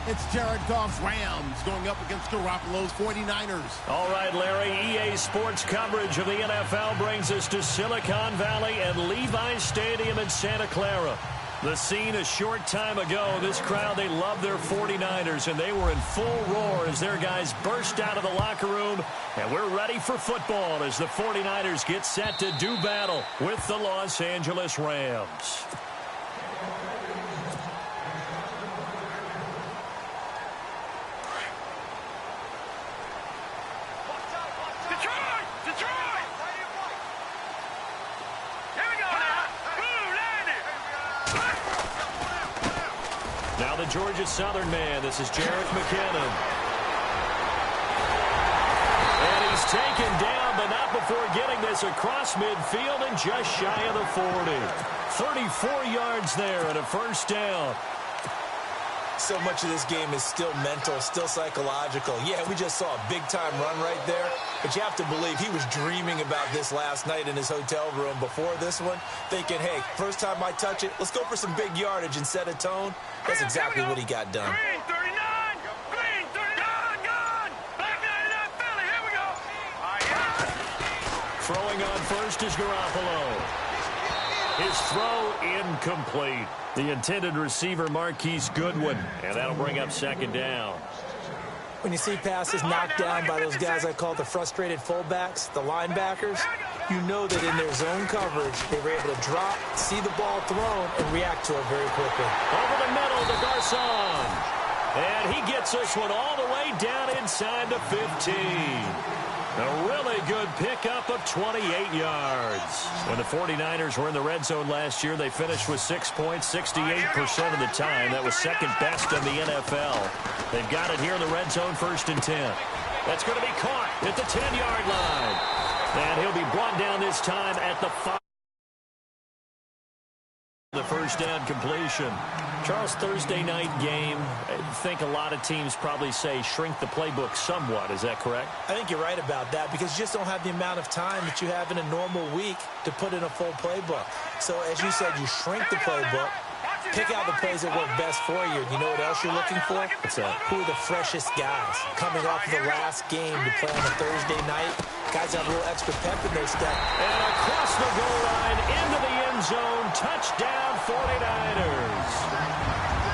It's Jared Goff's Rams going up against Garoppolo's 49ers. All right, Larry, EA Sports coverage of the NFL brings us to Silicon Valley and Levi's Stadium in Santa Clara. The scene a short time ago, this crowd, they love their 49ers, and they were in full roar as their guys burst out of the locker room. And we're ready for football as the 49ers get set to do battle with the Los Angeles Rams. Now the Georgia Southern man. This is Jerick McKinnon. And he's taken down, but not before getting this across midfield and just shy of the 40. 34 yards there and a first down. So much of this game is still mental, still psychological. Yeah, we just saw a big-time run right there, but you have to believe he was dreaming about this last night in his hotel room before this one, thinking, hey, first time I touch it, let's go for some big yardage and set a tone. That's exactly what he got done. Green 39! Green 39! Gone! Back 99 Philly, here we go! Throwing on first is Garoppolo. His throw incomplete. The intended receiver, Marquise Goodwin, and that'll bring up second down. When you see passes knocked down by those guys I call the frustrated fullbacks, the linebackers, you know that in their zone coverage, they were able to drop, see the ball thrown, and react to it very quickly. Over the middle to Garcon. And he gets this one all the way down inside the 15. A really good pickup of 28 yards. When the 49ers were in the red zone last year, they finished with 6 points 68% of the time. That was second best in the NFL. They've got it here in the red zone, 1st and 10. That's going to be caught at the 10-yard line. And he'll be brought down this time at the 5. The first down completion. Charles, Thursday night game, I think a lot of teams probably say shrink the playbook somewhat. Is that correct? I think you're right about that because you just don't have the amount of time that you have in a normal week to put in a full playbook. So as you said, you shrink the playbook, pick out the plays that work best for you. You know what else you're looking for? What's that? Who are the freshest guys coming off of the last game to play on a Thursday night? Guys have a little extra pep in their step. And across the goal line, into the end zone, touchdown 49ers.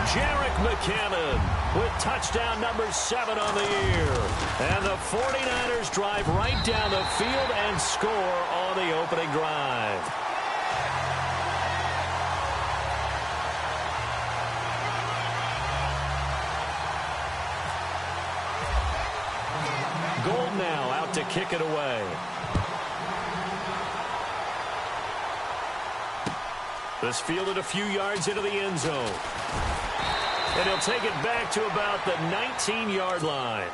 Jerick McKinnon with touchdown number 7 on the year. And the 49ers drive right down the field and score on the opening drive. Gold now out to kick it away. This fielded a few yards into the end zone. And he'll take it back to about the 19-yard line.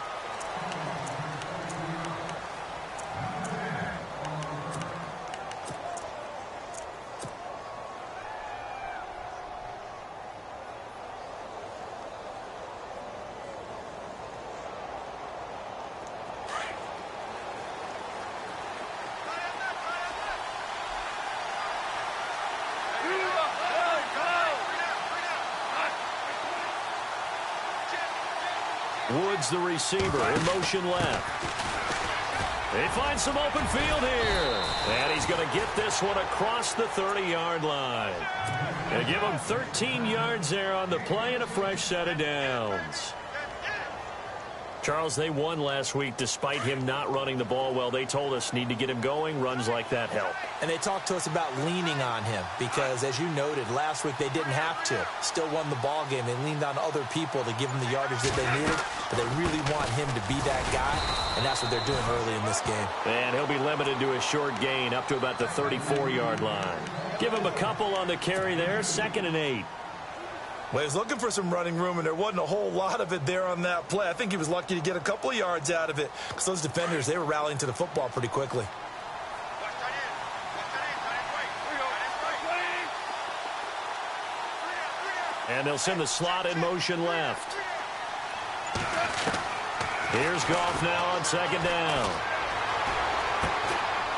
Woods, the receiver, in motion left. They find some open field here. And he's going to get this one across the 30-yard line. Going to give him 13 yards there on the play and a fresh set of downs. Charles, they won last week despite him not running the ball well. They told us need to get him going. Runs like that help. And they talked to us about leaning on him because, as you noted, last week they didn't have to. Still won the ball game. They leaned on other people to give them the yardage that they needed, but they really want him to be that guy, and that's what they're doing early in this game. And he'll be limited to a short gain up to about the 34-yard line. Give him a couple on the carry there, 2nd and 8. Well, he was looking for some running room, and there wasn't a whole lot of it there on that play. I think he was lucky to get a couple of yards out of it because those defenders, they were rallying to the football pretty quickly. And they'll send the slot in motion left. Here's Goff now on 2nd down.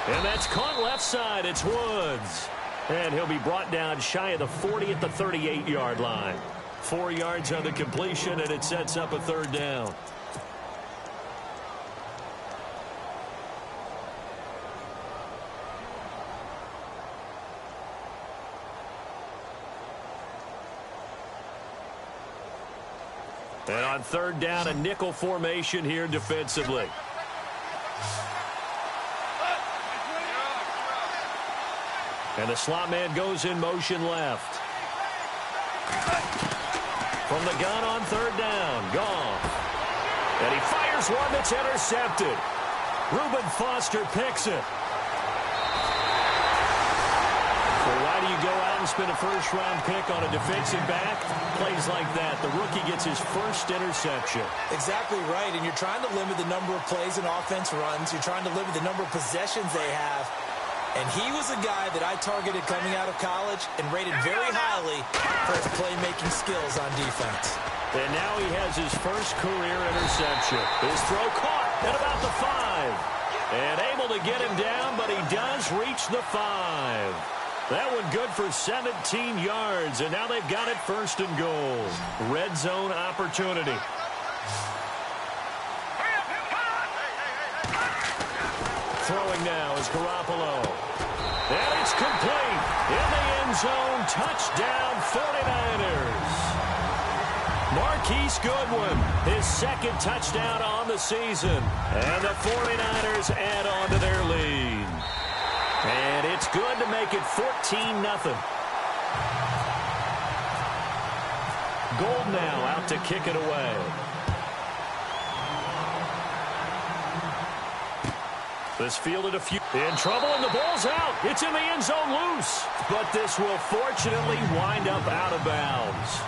And that's caught left side. It's Woods. And he'll be brought down shy of the 40 at the 38-yard line. 4 yards on the completion, and it sets up a third down. And on third down, a nickel formation here defensively. And the slot man goes in motion left. From the gun on third down, gone. And he fires one that's intercepted. Reuben Foster picks it. Well, why do you go out and spend a first-round pick on a defensive back? Plays like that. The rookie gets his first interception. Exactly right, and you're trying to limit the number of plays an offense runs. You're trying to limit the number of possessions they have. And he was a guy that I targeted coming out of college and rated very highly for his playmaking skills on defense. And now he has his first career interception. His throw caught at about the 5. And able to get him down, but he does reach the 5. That one good for 17 yards, and now they've got it first and goal. Red zone opportunity. Throwing now is Garoppolo. And it's complete. In the end zone, touchdown 49ers. Marquise Goodwin, his second touchdown on the season. And the 49ers add on to their lead. And it's good to make it 14-0. Gold now out to kick it away. This fielded a few. In trouble, and the ball's out. It's in the end zone loose. But this will fortunately wind up out of bounds.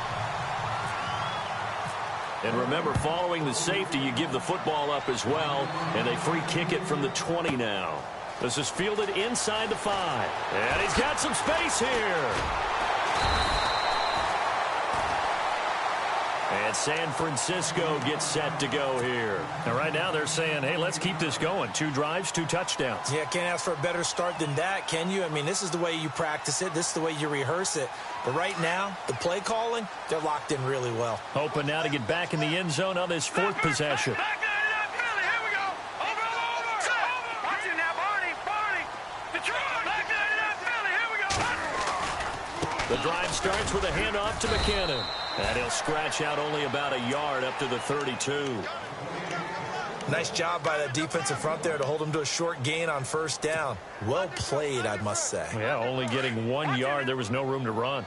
And remember, following the safety, you give the football up as well. And they free kick it from the 20 now. This is fielded inside the 5. And he's got some space here. And San Francisco gets set to go here. And right now they're saying, hey, let's keep this going. 2 drives, 2 touchdowns. Yeah, can't ask for a better start than that, can you? I mean, this is the way you practice it. This is the way you rehearse it. But right now, the play calling, they're locked in really well. Hoping now to get back in the end zone on this 4th possession. The drive starts with a handoff to McKinnon. And he'll scratch out only about a yard up to the 32. Nice job by that defensive front there to hold him to a short gain on first down. Well played, I must say. Yeah, only getting 1 yard. There was no room to run.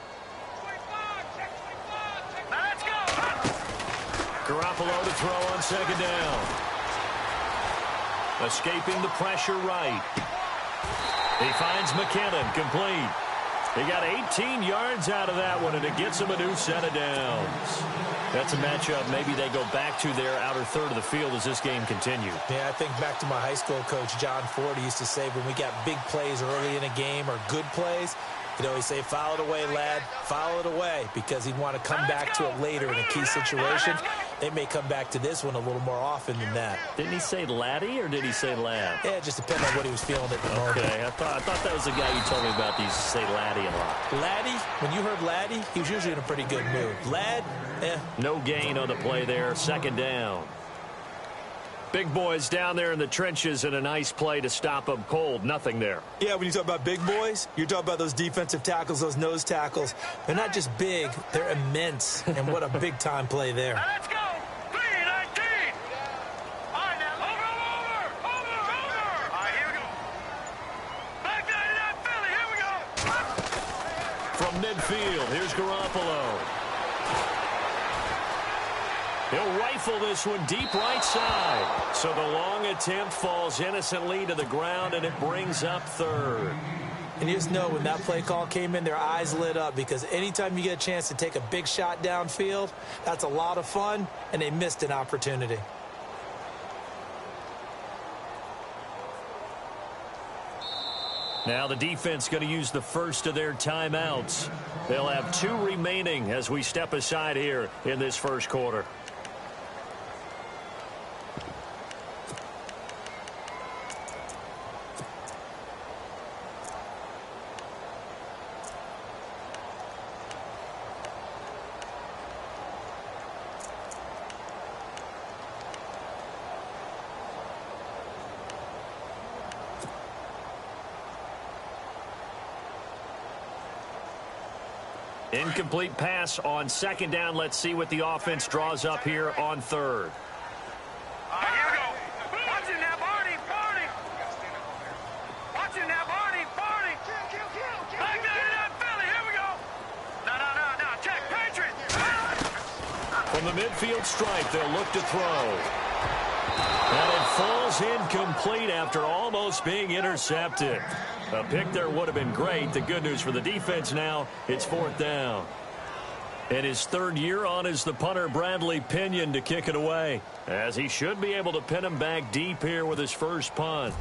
Garoppolo to throw on second down. Escaping the pressure right. He finds McKinnon complete. He got 18 yards out of that one, and it gets him a new set of downs. That's a matchup maybe they go back to their outer third of the field as this game continues. Yeah, I think back to my high school coach, John Ford. He used to say when we got big plays early in a game or good plays, he'd always say, foul it away, lad, foul it away, because he'd want to come back to it later in a key situation. They may come back to this one a little more often than that. Didn't he say laddie or did he say lad? Yeah, it just depends on what he was feeling at the moment. Okay, I thought that was the guy you told me about. These say laddie a lot. Laddie, when you heard laddie, he was usually in a pretty good mood. Lad, No gain on the play there. Second down. Big boys down there in the trenches and a nice play to stop them cold. Nothing there. Yeah, when you talk about big boys, you're talking about those defensive tackles, those nose tackles. They're not just big, they're immense. And what a big-time play there. Let's go! 3-19! All right, now, over! All right, here we go. Back 99 Philly, here we go. From midfield, here's Garoppolo. He'll rifle this one deep right side. So the long attempt falls innocently to the ground, and it brings up third. And you just know when that play call came in, their eyes lit up, because anytime you get a chance to take a big shot downfield, that's a lot of fun, and they missed an opportunity. Now the defense going to use the first of their timeouts. They'll have 2 remaining as we step aside here in this first quarter. Incomplete pass on second down. Let's see what the offense draws up here on third. Here we go. Watch it now, Barney. Barney. Watch it now, Barney. Barney. Back there in that Philly. Here we go. No. Check. Patriot. From the midfield stripe, they'll look to throw. And it falls incomplete after almost being intercepted. A pick there would have been great. The good news for the defense now, it's fourth down. And his third year on is the punter Bradley Pinion to kick it away, as he should be able to pin him back deep here with his first punt.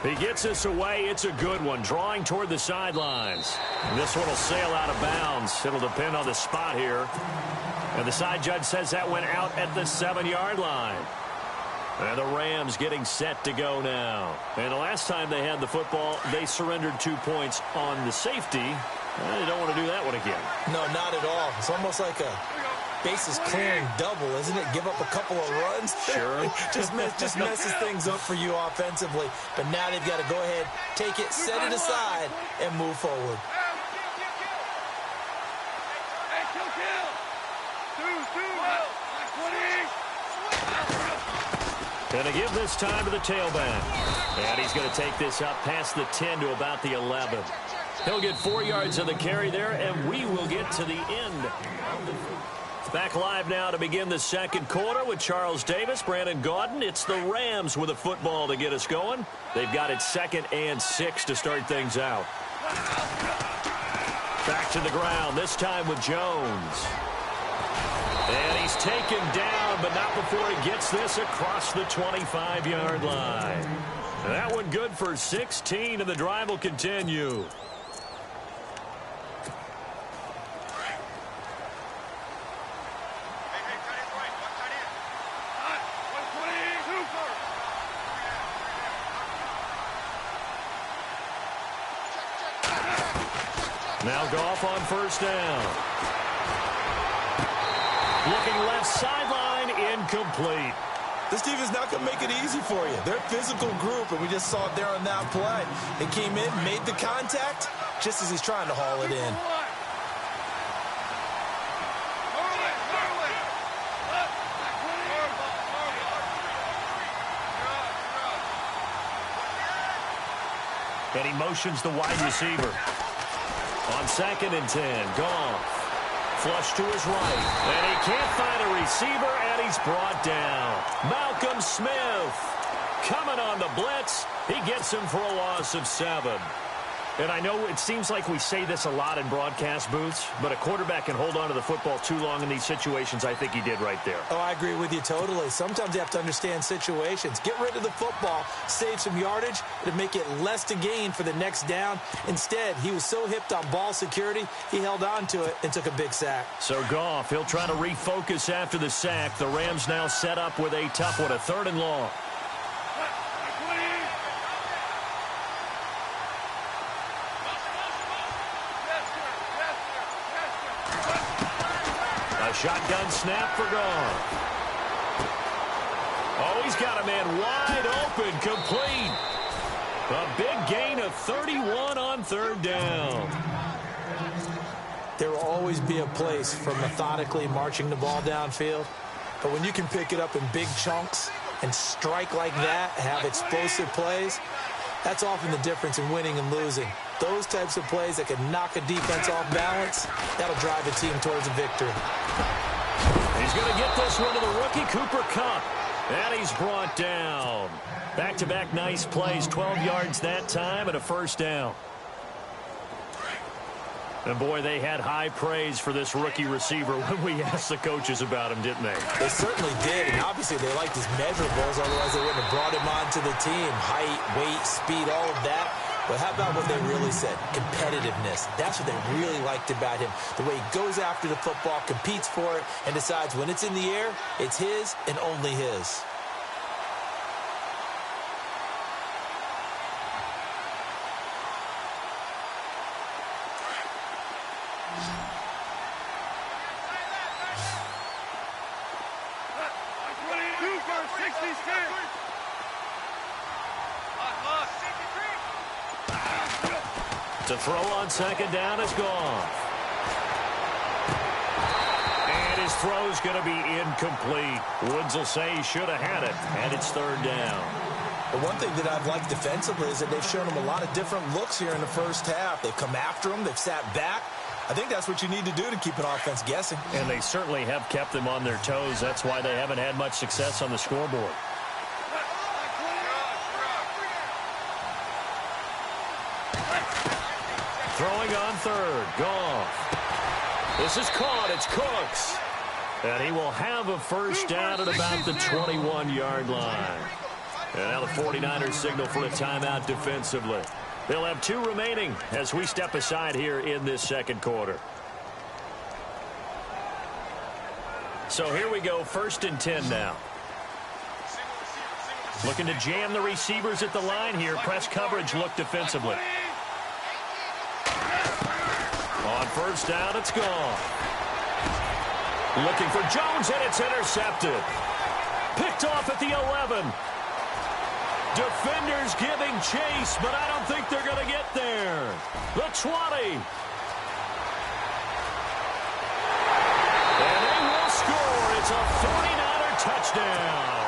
He gets this away. It's a good one, drawing toward the sidelines. And this one will sail out of bounds. It'll depend on the spot here. And the side judge says that went out at the 7-yard line. And the Rams getting set to go now. And the last time they had the football, they surrendered 2 points on the safety. They don't want to do that one again. No, not at all. It's almost like a bases clearing double, isn't it? Give up a couple of runs. Sure. just messes things up for you offensively. But now they've got to go ahead, take it, set it aside, and move forward. Gonna give this time to the tailback. And he's going to take this up past the 10 to about the 11. He'll get 4 yards of the carry there, and we will get to the end. Back live now to begin the second quarter with Charles Davis, Brandon Gaudin. It's the Rams with a football to get us going. They've got it 2nd and 6 to start things out. Back to the ground, this time with Jones. And he's taken down, but not before he gets this across the 25-yard line. That one good for 16, and the drive will continue. Now Goff on first down. Looking left sideline, incomplete. This defense is not going to make it easy for you. They're a physical group, and we just saw it there on that play. They came in, made the contact, just as he's trying to haul it in. And he motions the wide receiver. On 2nd and 10, Goff. Flush to his right, and he can't find a receiver, and he's brought down. Malcolm Smith coming on the blitz. He gets him for a loss of 7. And I know it seems like we say this a lot in broadcast booths, but a quarterback can hold on to the football too long in these situations. I think he did right there. Oh, I agree with you totally. Sometimes you have to understand situations. Get rid of the football, save some yardage to make it less to gain for the next down. Instead, he was so hipped on ball security, he held on to it and took a big sack. So Goff, he'll try to refocus after the sack. The Rams now set up with a tough one, a 3rd and long. Shotgun snap for Goff. Oh, he's got a man wide open, complete. A big gain of 31 on 3rd down. There will always be a place for methodically marching the ball downfield. But when you can pick it up in big chunks and strike like that, have explosive plays, that's often the difference in winning and losing. Those types of plays that can knock a defense off balance, that'll drive a team towards a victory. He's going to get this one to the rookie, Cooper Kupp. And he's brought down. Back-to-back nice plays, 12 yards that time and a 1st down. And, boy, they had high praise for this rookie receiver when we asked the coaches about him, didn't they? They certainly did, and obviously they liked his measurables, otherwise they wouldn't have brought him onto the team. Height, weight, speed, all of that. But how about what they really said? Competitiveness. That's what they really liked about him. The way he goes after the football, competes for it, and decides when it's in the air, it's his and only his. To throw on second down is Goff. And his throw's going to be incomplete. Woods will say he should have had it, and it's third down. The one thing that I've liked defensively is that they've shown him a lot of different looks here in the first half. They've come after him. They've sat back. I think that's what you need to do to keep an offense guessing. And they certainly have kept them on their toes. That's why they haven't had much success on the scoreboard. Throwing on third. Goff. This is caught. It's Cooks. And he will have a first down at about the 21-yard line. And now the 49ers signal for a timeout defensively. They'll have 2 remaining as we step aside here in this second quarter. So here we go, 1st and 10 now. Looking to jam the receivers at the line here. Press coverage look defensively. On first down, it's gone. Looking for Jones, and it's intercepted. Picked off at the 11. Defenders giving chase, but I don't think they're going to get there. The 20. And they will score. It's a 49er touchdown.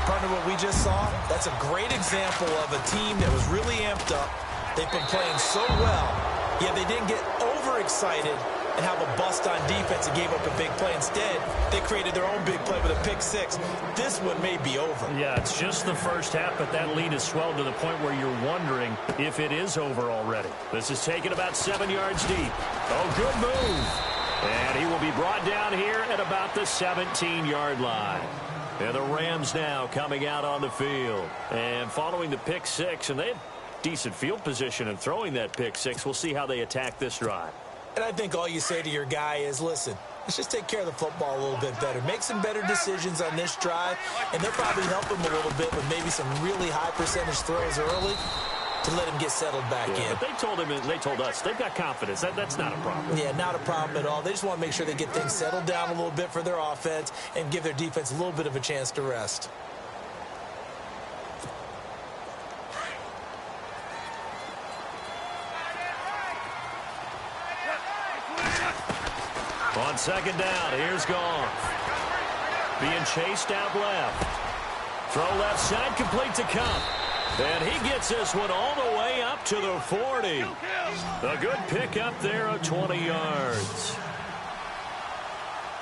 Partner, what we just saw, that's a great example of a team that was really amped up. They've been playing so well, yet they didn't get overexcited and have a bust on defense and gave up a big play. Instead, they created their own big play with a pick six. This one may be over. Yeah, it's just the first half, but that lead has swelled to the point where you're wondering if it is over already. This is taken about 7 yards deep. Oh, good move. And he will be brought down here at about the 17-yard line. And the Rams now coming out on the field. And following the pick six, and they have decent field position and throwing that pick six. We'll see how they attack this drive. And I think all you say to your guy is, listen, let's just take care of the football a little bit better. Make some better decisions on this drive, and they'll probably help him a little bit with maybe some really high percentage throws early to let him get settled back in. But they told him, and they told us, they've got confidence. That's not a problem. Yeah, not a problem at all. They just want to make sure they get things settled down a little bit for their offense and give their defense a little bit of a chance to rest. On second down, here's Goff. Being chased out left. Throw left side, complete to Cup. And he gets this one all the way up to the 40. A good pick up there of 20 yards.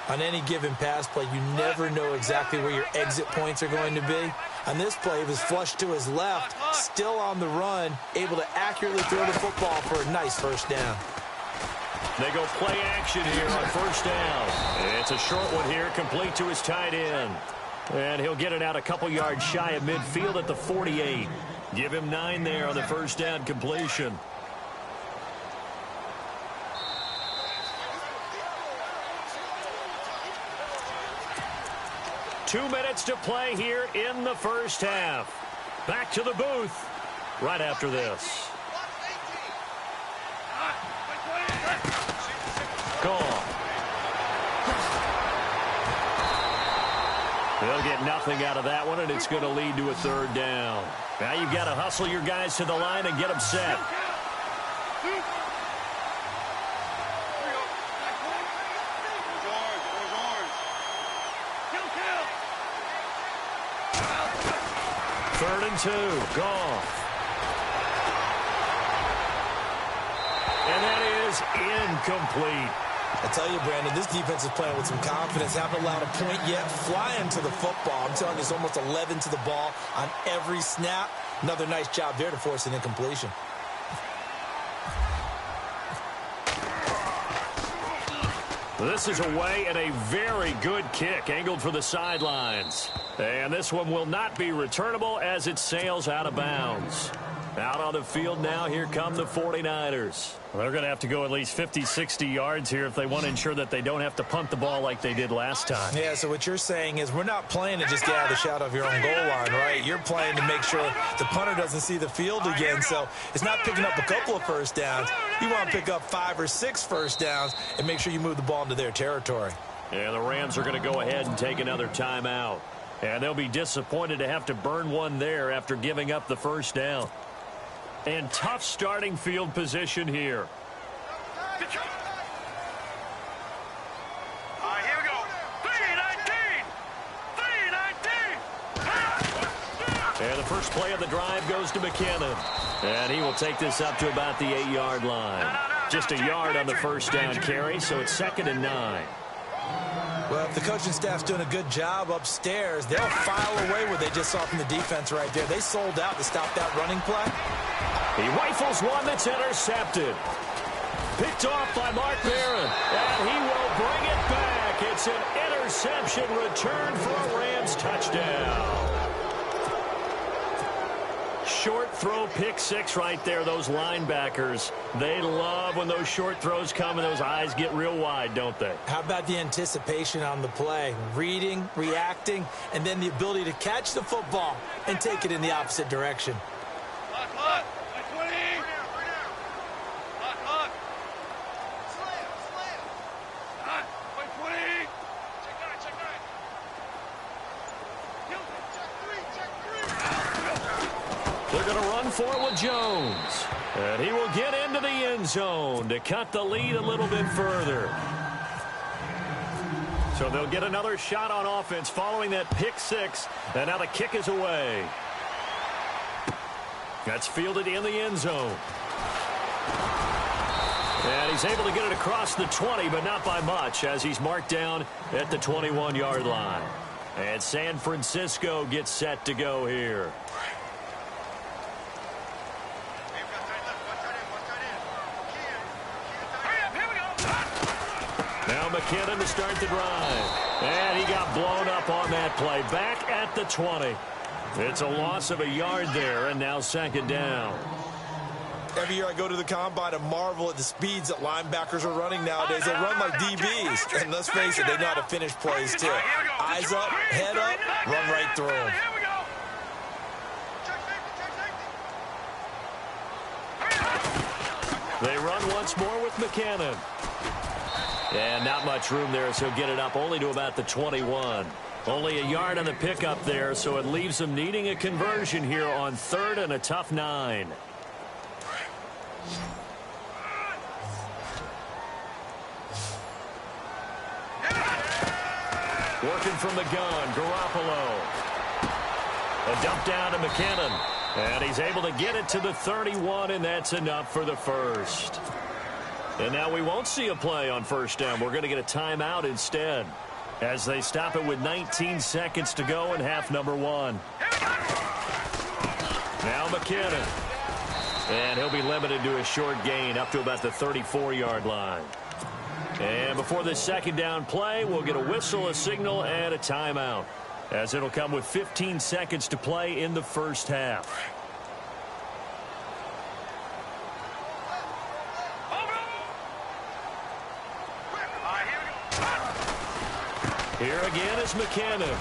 On any given pass play, you never know exactly where your exit points are going to be. On this play, it was flushed to his left, still on the run, able to accurately throw the football for a nice first down. They go play action here on first down. It's a short one here, complete to his tight end. And he'll get it out a couple yards shy of midfield at the 48. Give him 9 there on the first down completion. Two minutes to play here in the first half. Back to the booth right after this. Gone. They'll get nothing out of that one, and it's going to lead to a third down. Now you've got to hustle your guys to the line and get them set. Third and 2. Gone. And that is incomplete. I tell you, Brandon, this defense is playing with some confidence. Haven't allowed a point yet. Flying to the football. I'm telling you, it's almost 11 to the ball on every snap. Another nice job there to force an incompletion. This is away and a very good kick angled for the sidelines. And this one will not be returnable as it sails out of bounds. Out on the field now, here come the 49ers. They're going to have to go at least 50, 60 yards here if they want to ensure that they don't have to punt the ball like they did last time. Yeah, so what you're saying is we're not playing to just get out of the shadow of your own goal line, right? You're playing to make sure the punter doesn't see the field again. So it's not picking up a couple of first downs. You want to pick up 5 or 6 first downs and make sure you move the ball into their territory. Yeah, the Rams are going to go ahead and take another timeout. And they'll be disappointed to have to burn one there after giving up the first down. And tough starting field position here. Here we go. 319. 319. And the first play of the drive goes to McKinnon. And he will take this up to about the 8-yard line. Just a yard on the first down carry, so it's 2nd and 9. Well, if the coaching staff's doing a good job upstairs, they'll file away what they just saw from the defense right there. They sold out to stop that running play. He rifles one that's intercepted. Picked off by Mark Barron. And he will bring it back. It's an interception return for a Rams touchdown. Short throw, pick six right there. Those linebackers, they love when those short throws come and those eyes get real wide, don't they? How about the anticipation on the play? Reading, reacting, and then the ability to catch the football and take it in the opposite direction. Look. 20. Look. Slam. 20. Check 9. They're going to run for it with Jones. And he will get into the end zone to cut the lead a little bit further. So they'll get another shot on offense following that pick six. And now the kick is away. That's fielded in the end zone. And he's able to get it across the 20, but not by much, as he's marked down at the 21-yard line. And San Francisco gets set to go here. Now McKinnon to start the drive. And he got blown up on that play. Back at the 20. It's a loss of a yard there, and now 2nd down. Every year I go to the combine and marvel at the speeds that linebackers are running nowadays. They run like DBs. And let's face it, they know how to finish plays too. Eyes up, head up, run right through them. They run once more with McKinnon. And not much room there, so get it up only to about the 21. Only a yard on the pickup there, so it leaves them needing a conversion here on 3rd and a tough 9. Working from the gun, Garoppolo. A dump down to McKinnon. And he's able to get it to the 31, and that's enough for the first. And now we won't see a play on first down. We're going to get a timeout instead, as they stop it with 19 seconds to go in half number 1. Now McKinnon. And he'll be limited to a short gain up to about the 34-yard line. And before this 2nd down play, we'll get a whistle, a signal, and a timeout, as it'll come with 15 seconds to play in the first half. Here again is McKinnon.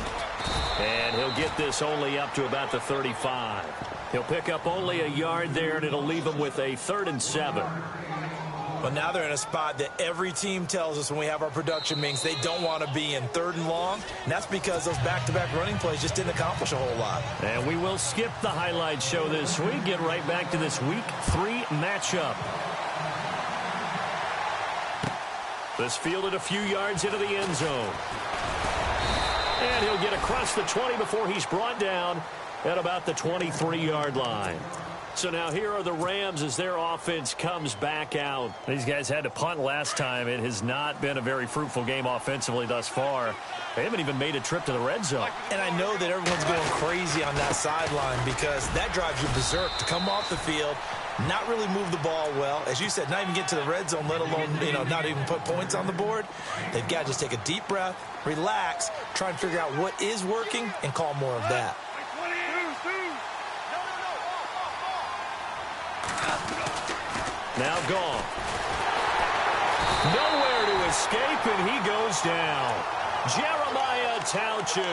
And he'll get this only up to about the 35. He'll pick up only a yard there, and it'll leave him with a 3rd and 7. But now they're in a spot that every team tells us when we have our production meetings they don't want to be in, 3rd and long. And that's because those back-to-back running plays just didn't accomplish a whole lot. And we will skip the highlight show this week. Get right back to this Week 3 matchup. This fielded a few yards into the end zone. And he'll get across the 20 before he's brought down at about the 23-yard line. So now here are the Rams as their offense comes back out. These guys had to punt last time. It has not been a very fruitful game offensively thus far. They haven't even made a trip to the red zone. And I know that everyone's going crazy on that sideline because that drives you berserk to come off the field, not really move the ball well. As you said, not even get to the red zone, let alone, not even put points on the board. They've got to just take a deep breath, relax, try and figure out what is working, and call more of that. Now gone. Nowhere to escape, and he goes down. Jeremiah Tauchu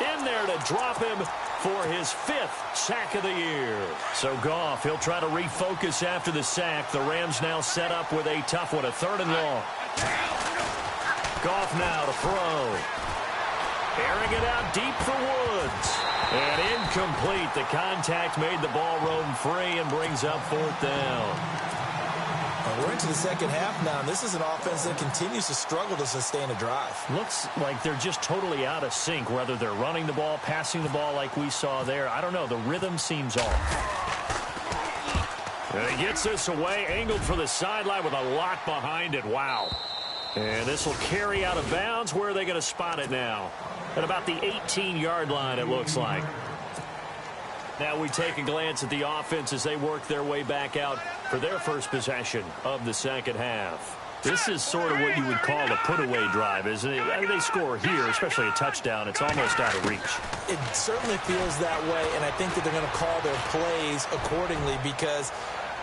in there to drop him for his 5th sack of the year. So Goff, he'll try to refocus after the sack. The Rams now set up with a tough one, a 3rd and long. Goff now to throw. Airing it out deep for Woods. And incomplete. The contact made the ball roam free and brings up 4th down. We're into the second half now, and this is an offense that continues to struggle to sustain a drive. Looks like they're just totally out of sync, whether they're running the ball, passing the ball like we saw there. I don't know. The rhythm seems off. And he gets this away, angled for the sideline with a lot behind it. Wow. And this will carry out of bounds. Where are they going to spot it now? At about the 18-yard line, it looks like. Now we take a glance at the offense as they work their way back out for their first possession of the second half. This is sort of what you would call a put-away drive, isn't it? I mean, they score here, especially a touchdown. It's almost out of reach. It certainly feels that way, and I think that they're going to call their plays accordingly, because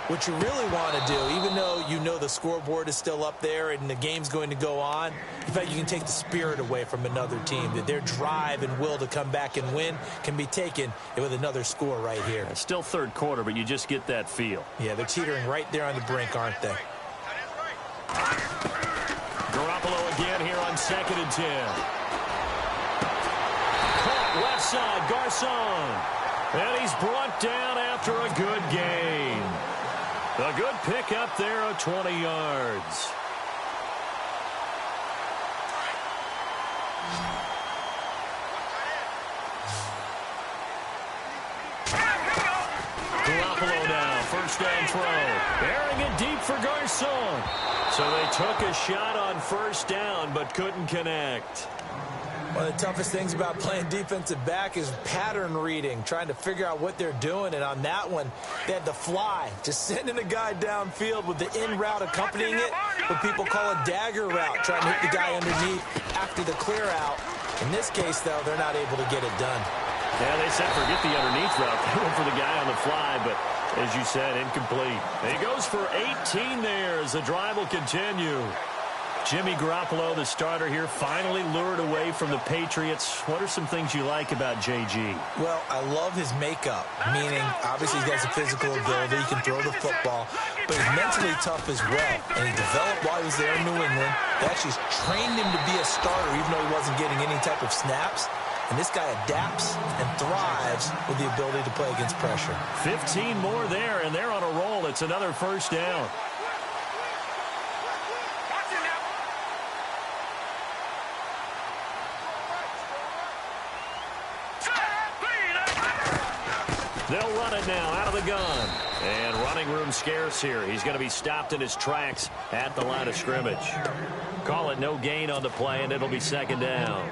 what you really want to do, even though you know the scoreboard is still up there and the game's going to go on, in fact, you can take the spirit away from another team. That their drive and will to come back and win can be taken with another score right here. It's still third quarter, but you just get that feel. Yeah, they're teetering right there on the brink, aren't they? Garoppolo again here on 2nd and 10. Caught left side, Garcon. And he's brought down after a good gain. A good pickup there of 20 yards. Garoppolo now, first down throw. Airing it deep for Garcon. So they took a shot on first down, but couldn't connect. One of the toughest things about playing defensive back is pattern reading, trying to figure out what they're doing. And on that one, they had the fly, just sending a guy downfield with the in route accompanying it, what people call a dagger route, trying to hit the guy underneath after the clear out. In this case, though, they're not able to get it done. Yeah, they said forget the underneath route. They went for the guy on the fly, but as you said, incomplete. And he goes for 18 there as the drive will continue. Jimmy Garoppolo, the starter here, finally lured away from the Patriots. What are some things you like about JG? Well, I love his makeup, meaning obviously he has a physical ability, he can throw the football, but he's mentally tough as well. And he developed while he was there in New England. They actually trained him to be a starter even though he wasn't getting any type of snaps. And this guy adapts and thrives with the ability to play against pressure. 15 more there, and they're on a roll. It's another first down. They'll run it now out of the gun. And running room scarce here. He's going to be stopped in his tracks at the line of scrimmage. Call it no gain on the play, and it'll be second down.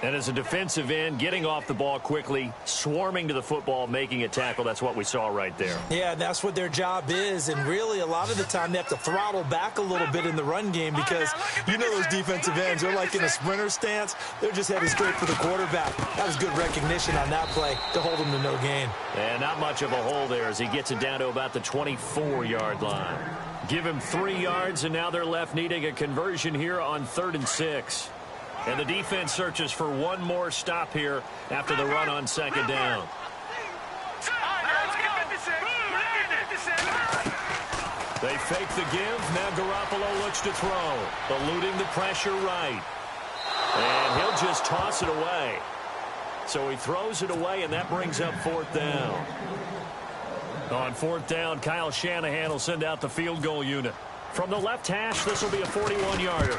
And as a defensive end, getting off the ball quickly, swarming to the football, making a tackle, that's what we saw right there. Yeah, that's what their job is. And really, a lot of the time, they have to throttle back a little bit in the run game because you know those defensive ends, they're like in a sprinter stance. They're just heading straight for the quarterback. That was good recognition on that play to hold him to no gain. And not much of a hole there as he gets it down to about the 24-yard line. Give him 3 yards, and now they're left needing a conversion here on 3rd and 6. And the defense searches for one more stop here after the run on second down. They fake the give. Now Garoppolo looks to throw. Eluding the pressure right. And he'll just toss it away. So he throws it away, and that brings up 4th down. On 4th down, Kyle Shanahan will send out the field goal unit. From the left hash, this will be a 41-yarder.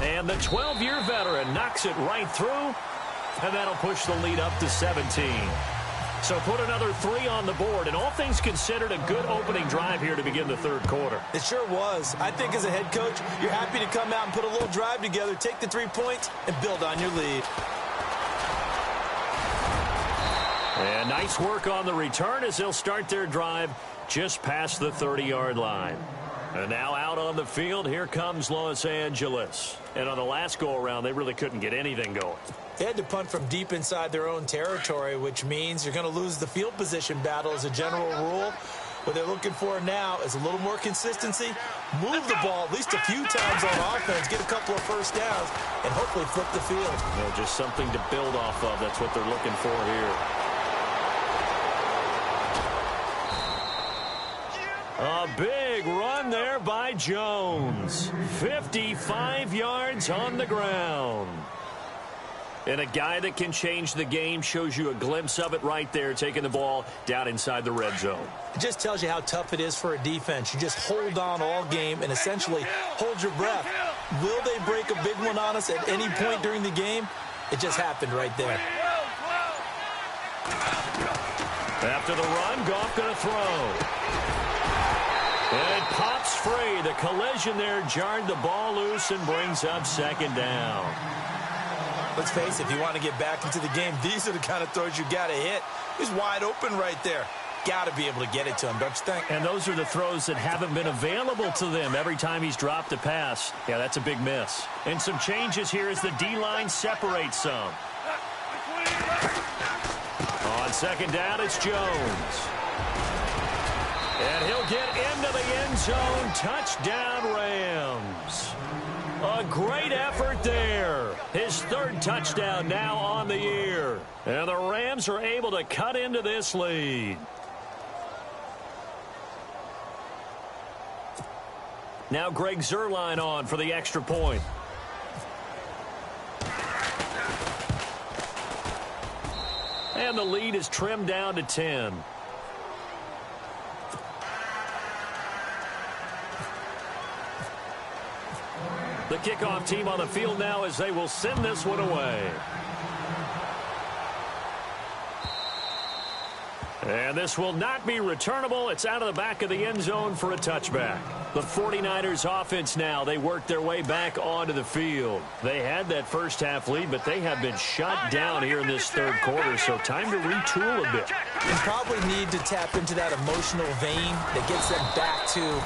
And the 12-year veteran knocks it right through, and that'll push the lead up to 17. So put another 3 on the board, and all things considered, a good opening drive here to begin the third quarter. It sure was. I think as a head coach, you're happy to come out and put a little drive together, take the 3 points, and build on your lead. And nice work on the return as they'll start their drive just past the 30-yard line. And now out on the field, here comes Los Angeles. And on the last go-around, they really couldn't get anything going. They had to punt from deep inside their own territory, which means you're going to lose the field position battle as a general rule. What they're looking for now is a little more consistency, move the ball at least a few times on offense, get a couple of first downs, and hopefully flip the field. You know, just something to build off of. That's what they're looking for here. A big run there by Jones. 55 yards on the ground. And a guy that can change the game, shows you a glimpse of it right there, taking the ball down inside the red zone. It just tells you how tough it is for a defense. You just hold on all game and essentially hold your breath. Will they break a big one on us at any point during the game? It just happened right there. After the run, Goff going to throw. And it pops free. The collision there jarred the ball loose and brings up second down. Let's face it, if you want to get back into the game, these are the kind of throws you got to hit. He's wide open right there. Got to be able to get it to him, don't you think? And those are the throws that haven't been available to them every time he's dropped a pass. Yeah, that's a big miss. And some changes here as the D-line separates some. On second down, it's Jones. And he'll get into the end zone. Touchdown, Rams. A great effort there. His third touchdown now on the year. And the Rams are able to cut into this lead. Now Greg Zuerlein on for the extra point. And the lead is trimmed down to 10. The kickoff team on the field now as they will send this one away. And this will not be returnable. It's out of the back of the end zone for a touchback. The 49ers offense now, they work their way back onto the field. They had that first half lead, but they have been shut down here in this third quarter, so time to retool a bit. You probably need to tap into that emotional vein that gets them back to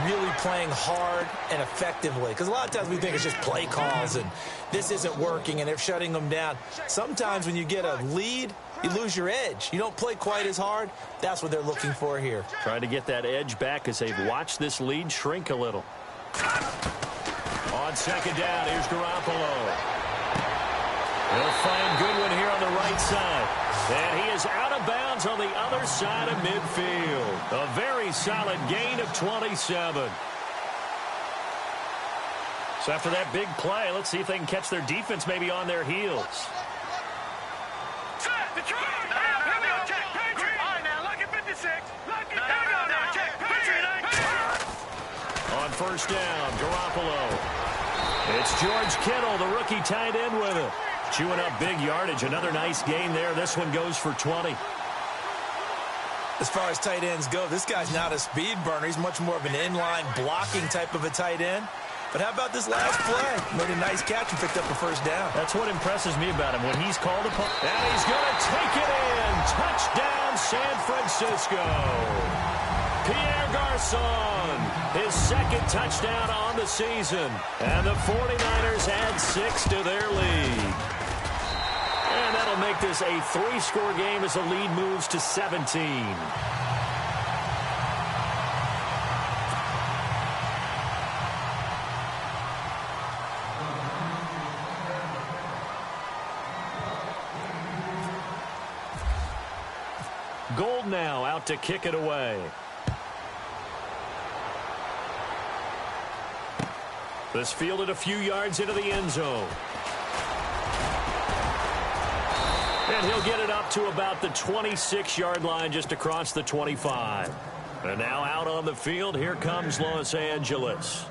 really playing hard and effectively. Because a lot of times we think it's just play calls and this isn't working and they're shutting them down. Sometimes when you get a lead, you lose your edge. You don't play quite as hard. That's what they're looking for here. Trying to get that edge back as they've watched this lead shrink a little. On second down, here's Garoppolo. He'll find Goodwin here on the right side. And he is out of bounds on the other side of midfield. A very solid gain of 27. So after that big play, let's see if they can catch their defense maybe on their heels. On first down, Garoppolo. It's George Kittle, the rookie tight end with it. Chewing up big yardage. Another nice gain there. This one goes for 20. As far as tight ends go, this guy's not a speed burner. He's much more of an inline blocking type of a tight end. But how about this last play? Made a nice catch and picked up a first down. That's what impresses me about him when he's called upon. And he's going to take it in. Touchdown, San Francisco. Pierre Garçon, his second touchdown on the season. And the 49ers add 6 to their lead. And that'll make this a 3-score game as the lead moves to 17. Gold now out to kick it away. This fielded a few yards into the end zone. And he'll get it up to about the 26-yard line, just across the 25. And now out on the field, here comes Los Angeles.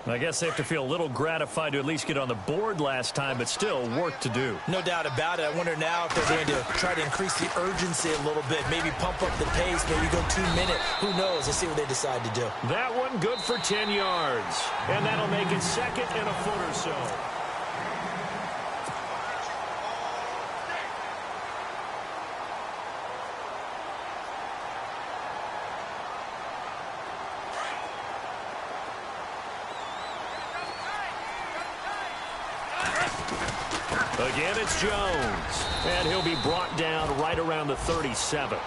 I guess they have to feel a little gratified to at least get on the board last time, but still work to do. No doubt about it. I wonder now if they're going to try to increase the urgency a little bit, maybe pump up the pace, maybe go 2 minute. Who knows? Let's see what they decide to do. That one good for 10 yards. And that'll make it second and a foot or so. Again, it's Jones. And he'll be brought down right around the 37.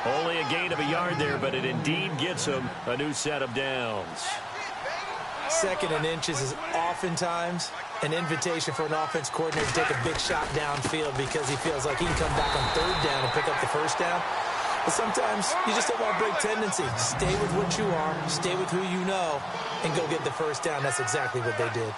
Only a gain of a yard there, but it indeed gets him a new set of downs. Second and inches is oftentimes an invitation for an offense coordinator to take a big shot downfield because he feels like he can come back on third down and pick up the first down. But sometimes you just don't want to break tendency. Stay with what you are, stay with who you know, and go get the first down. That's exactly what they did.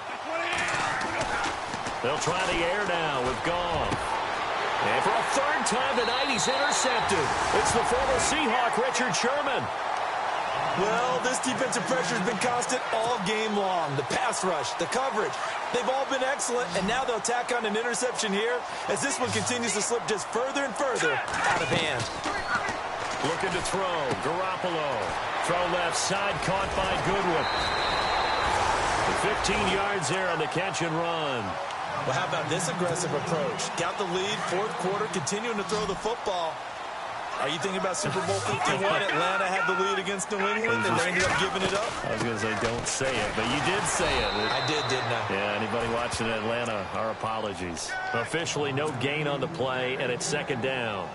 They'll try the air now with Goff. And for a third time tonight, he's intercepted. It's the former Seahawk, Richard Sherman. Well, this defensive pressure has been constant all game long. The pass rush, the coverage, they've all been excellent, and now they'll tack on an interception here as this one continues to slip just further and further out of hand. Looking to throw. Garoppolo. Throw left side, caught by Goodwin. 15 yards there on the catch and run. Well, how about this aggressive approach? Got the lead, fourth quarter, continuing to throw the football. Are you thinking about Super Bowl 51? Atlanta had the lead against New England, and they ended up giving it up? I was going to say, don't say it, but you did say it. I did, didn't I? Yeah, anybody watching Atlanta, our apologies. Officially, no gain on the play, and it's second down.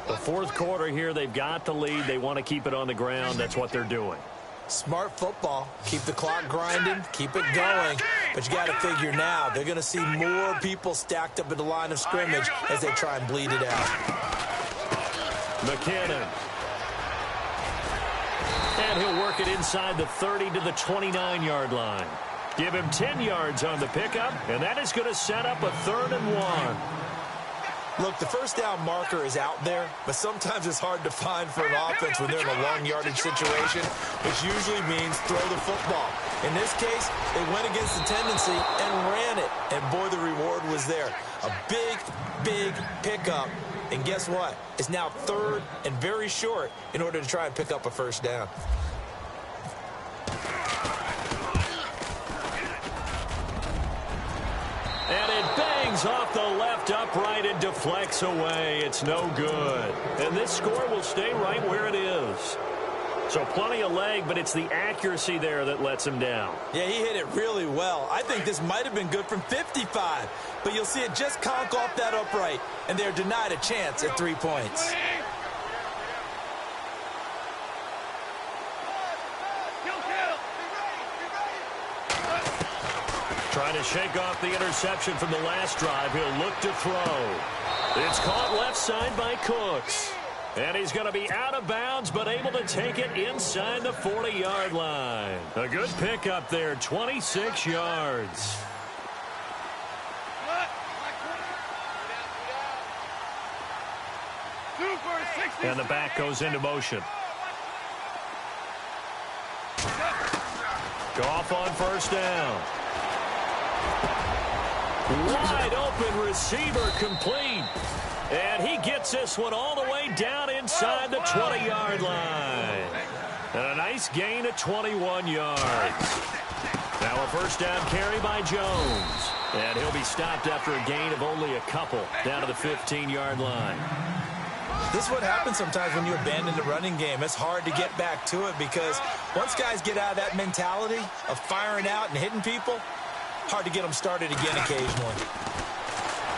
The fourth quarter here, they've got the lead. They want to keep it on the ground. That's what they're doing. Smart football. Keep the clock grinding. Keep it going. But you got to figure now, they're going to see more people stacked up at the line of scrimmage as they try and bleed it out. McKinnon. And he'll work it inside the 30 to the 29-yard line. Give him 10 yards on the pickup, and that is going to set up a 3rd and 1. Look, the first down marker is out there, but sometimes it's hard to find for an offense when they're in a long yardage situation, which usually means throw the football. In this case, they went against the tendency and ran it, and boy, the reward was there. A big, big pickup, and guess what? It's now 3rd and very short in order to try and pick up a first down. And it bangs off the left upright and deflects away. It's no good. And this score will stay right where it is. So plenty of leg, but it's the accuracy there that lets him down. Yeah, he hit it really well. I think this might have been good from 55. But you'll see it just conk off that upright, and they're denied a chance at 3 points. Trying to shake off the interception from the last drive. He'll look to throw. It's caught left side by Cooks. And he's going to be out of bounds, but able to take it inside the 40-yard line. A good pickup there, 26 yards. And the back goes into motion. Goff on first down. Wide open receiver complete. And he gets this one all the way down inside the 20-yard line. And a nice gain of 21 yards. Now a first down carry by Jones. And he'll be stopped after a gain of only a couple down to the 15-yard line. This is what happens sometimes when you abandon the running game. It's hard to get back to it because once guys get out of that mentality of firing out and hitting people, hard to get them started again occasionally.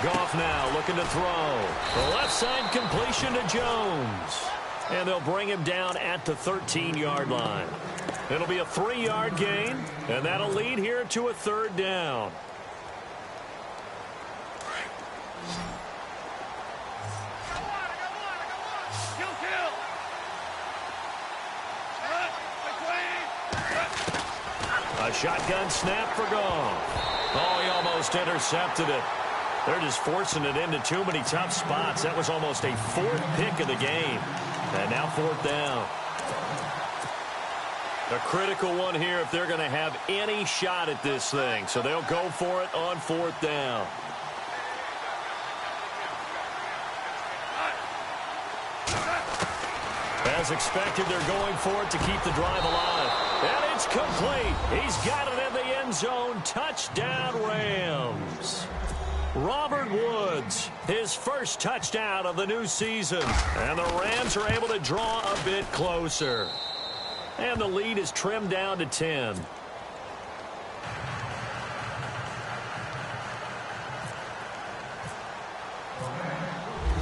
Goff now looking to throw. The left side completion to Jones. And they'll bring him down at the 13-yard line. It'll be a 3-yard gain, and that'll lead here to a 3rd down. A shotgun snap for Goff. Oh, he almost intercepted it. They're just forcing it into too many tough spots. That was almost a 4th pick of the game. And now 4th down. A critical one here if they're going to have any shot at this thing. So they'll go for it on 4th down. As expected, they're going for it to keep the drive alive. And it's complete. He's got it in the end zone. Touchdown, Rams. Robert Woods, his first touchdown of the new season. And the Rams are able to draw a bit closer. And the lead is trimmed down to 10.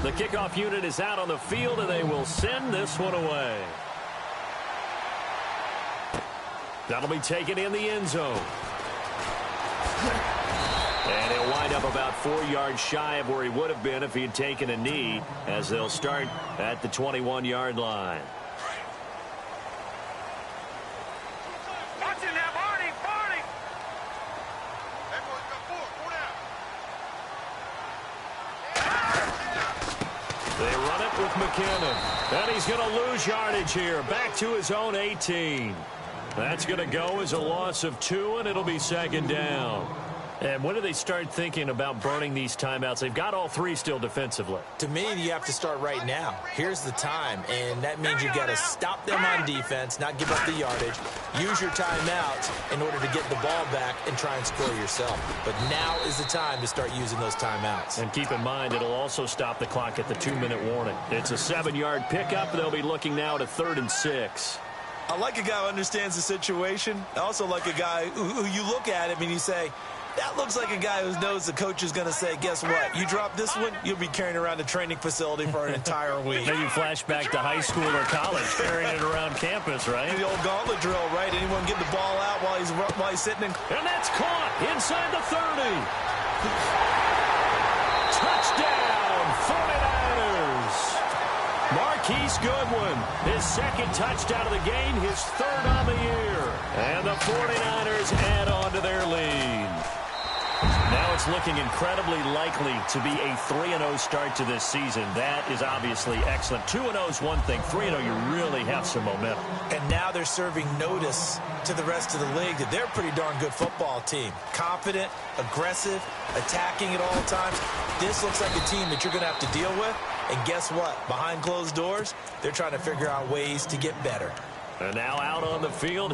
The kickoff unit is out on the field, and they will send this one away. That'll be taken in the end zone. And he'll wind up about 4 yards shy of where he would have been if he had taken a knee, as they'll start at the 21-yard line. Watching that, Barney! They run it with McKinnon. And he's going to lose yardage here. Back to his own 18. That's going to go as a loss of 2, and it'll be second down. And when do they start thinking about burning these timeouts? They've got all 3 still defensively. To me, you have to start right now. Here's the time, and that means you've got to stop them on defense, not give up the yardage, use your timeouts in order to get the ball back and try and score yourself. But now is the time to start using those timeouts. And keep in mind, it'll also stop the clock at the 2-minute warning. It's a 7-yard pickup. They'll be looking now at a 3rd and 6. I like a guy who understands the situation. I also like a guy who you look at him and you say, that looks like a guy who knows the coach is going to say, guess what? You drop this one, you'll be carrying around the training facility for an entire week. Maybe flash back to high school or college, carrying it around campus, right? The old gauntlet drill, right? Anyone get the ball out while he's sitting in? And that's caught inside the 30. Touchdown, 49ers. Marquise Goodwin, his 2nd touchdown of the game, his 3rd on the year. And the 49ers add on to their lead. Now it's looking incredibly likely to be a 3-0 start to this season. That is obviously excellent. 2-0 is one thing. 3-0, you really have some momentum. And now they're serving notice to the rest of the league that they're a pretty darn good football team. Confident, aggressive, attacking at all times. This looks like a team that you're going to have to deal with. And guess what? Behind closed doors, they're trying to figure out ways to get better. And now out on the field.